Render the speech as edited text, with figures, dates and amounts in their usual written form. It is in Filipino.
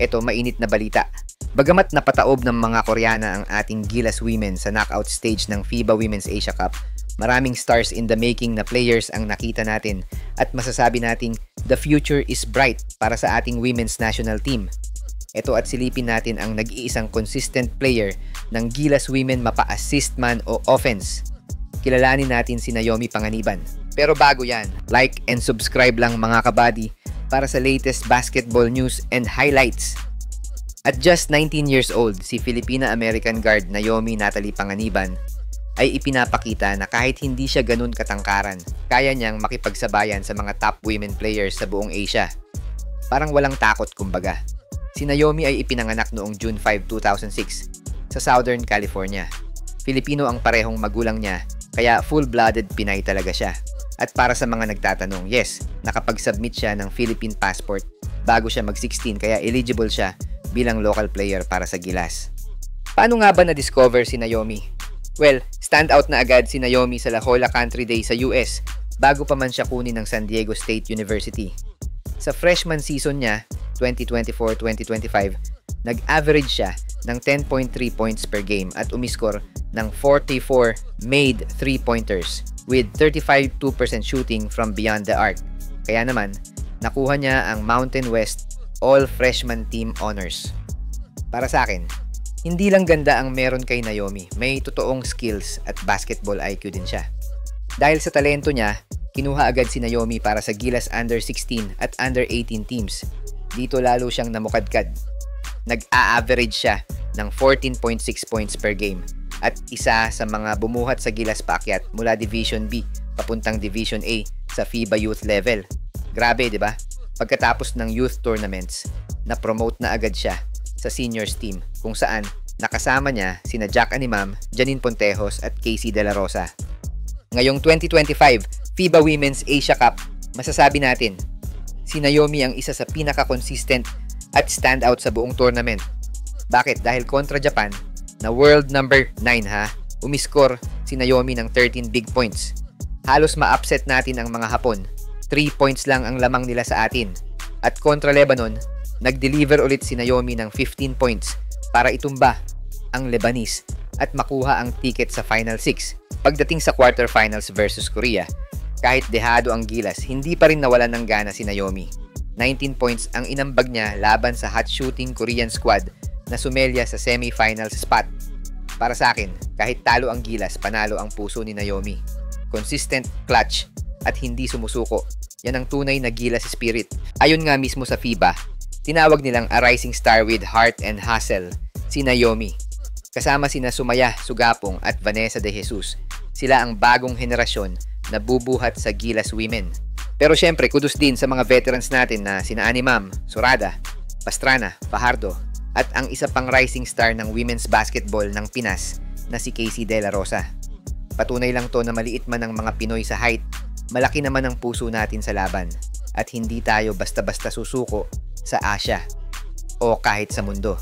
Eto, mainit na balita. Bagamat napataob ng mga Koreana ang ating Gilas Women sa knockout stage ng FIBA Women's Asia Cup, maraming stars in the making na players ang nakita natin at masasabi nating the future is bright para sa ating women's national team. Ito at silipin natin ang nag-iisang consistent player ng Gilas Women mapa-assist man o offense. Kilalanin natin si Naomi Panganiban. Pero bago yan, like and subscribe lang mga kabady para sa latest basketball news and highlights. At just 19 years old, si Filipina-American guard Naomi Natalie Panganiban ay ipinapakita na kahit hindi siya ganun katangkaran, kaya niyang makipagsabayan sa mga top women players sa buong Asia. Parang walang takot kumbaga. Si Naomi ay ipinanganak noong June 5, 2006 sa Southern California. Filipino ang parehong magulang niya, kaya full-blooded Pinay talaga siya. At para sa mga nagtatanong, yes, nakapag-submit siya ng Philippine passport bago siya mag-16 kaya eligible siya bilang local player para sa Gilas. Paano nga ba na-discover si Naomi? Well, stand out na agad si Naomi sa La Jolla Country Day sa US bago pa man siya kunin ng San Diego State University. Sa freshman season niya, 2024-2025, nag-average siya ng 10.3 points per game at umiskor ng 44 made 3-pointers with 35.2% shooting from beyond the arc. Kaya naman, nakuha niya ang Mountain West All-Freshman Team Honors. Para sa akin, hindi lang ganda ang meron kay Naomi, may totoong skills at basketball IQ din siya. Dahil sa talento niya, kinuha agad si Naomi para sa Gilas Under 16 at Under 18 teams. Dito lalo siyang namukadkad. Nag-a-average siya ng 14.6 points per game at isa sa mga bumuhat sa Gilas paakyat mula Division B papuntang Division A sa FIBA Youth level. Grabe, di ba? Pagkatapos ng youth tournaments, na-promote na agad siya sa seniors team kung saan nakasama niya sina Jack Animam, Janine Pontejos at Casey De La Rosa. Ngayong 2025 FIBA Women's Asia Cup, masasabi natin, si Naomi ang isa sa pinaka-consistent at standout sa buong tournament. Bakit? Dahil kontra Japan, na world number 9 umiskor si Naomi ng 13 big points. Halos ma-upset natin ang mga Hapon. 3 points lang ang lamang nila sa atin. At kontra Lebanon, nag-deliver ulit si Naomi ng 15 points para itumba ang Lebanese at makuha ang ticket sa Final 6. Pagdating sa quarterfinals versus Korea, kahit dehado ang Gilas, hindi pa rin nawalan ng gana si Naomi. 19 points ang inambag niya laban sa hot shooting Korean squad na sumelya sa semi-finals spot. Para sa akin, kahit talo ang Gilas, panalo ang puso ni Naomi. Consistent, clutch, at hindi sumusuko. Yan ang tunay na Gilas spirit. Ayon nga mismo sa FIBA, tinawag nilang a rising star with heart and hustle, si Naomi. Kasama sina Sumaya Sugapong at Vanessa De Jesus. Sila ang bagong henerasyon na bubuhat sa Gilas Women. Pero syempre, kudos din sa mga veterans natin na sina Animam, Surada, Pastrana, Fajardo, at ang isa pang rising star ng women's basketball ng Pinas na si Casey De La Rosa. Patunay lang to na maliit man ang mga Pinoy sa height, malaki naman ang puso natin sa laban at hindi tayo basta-basta susuko sa Asia o kahit sa mundo.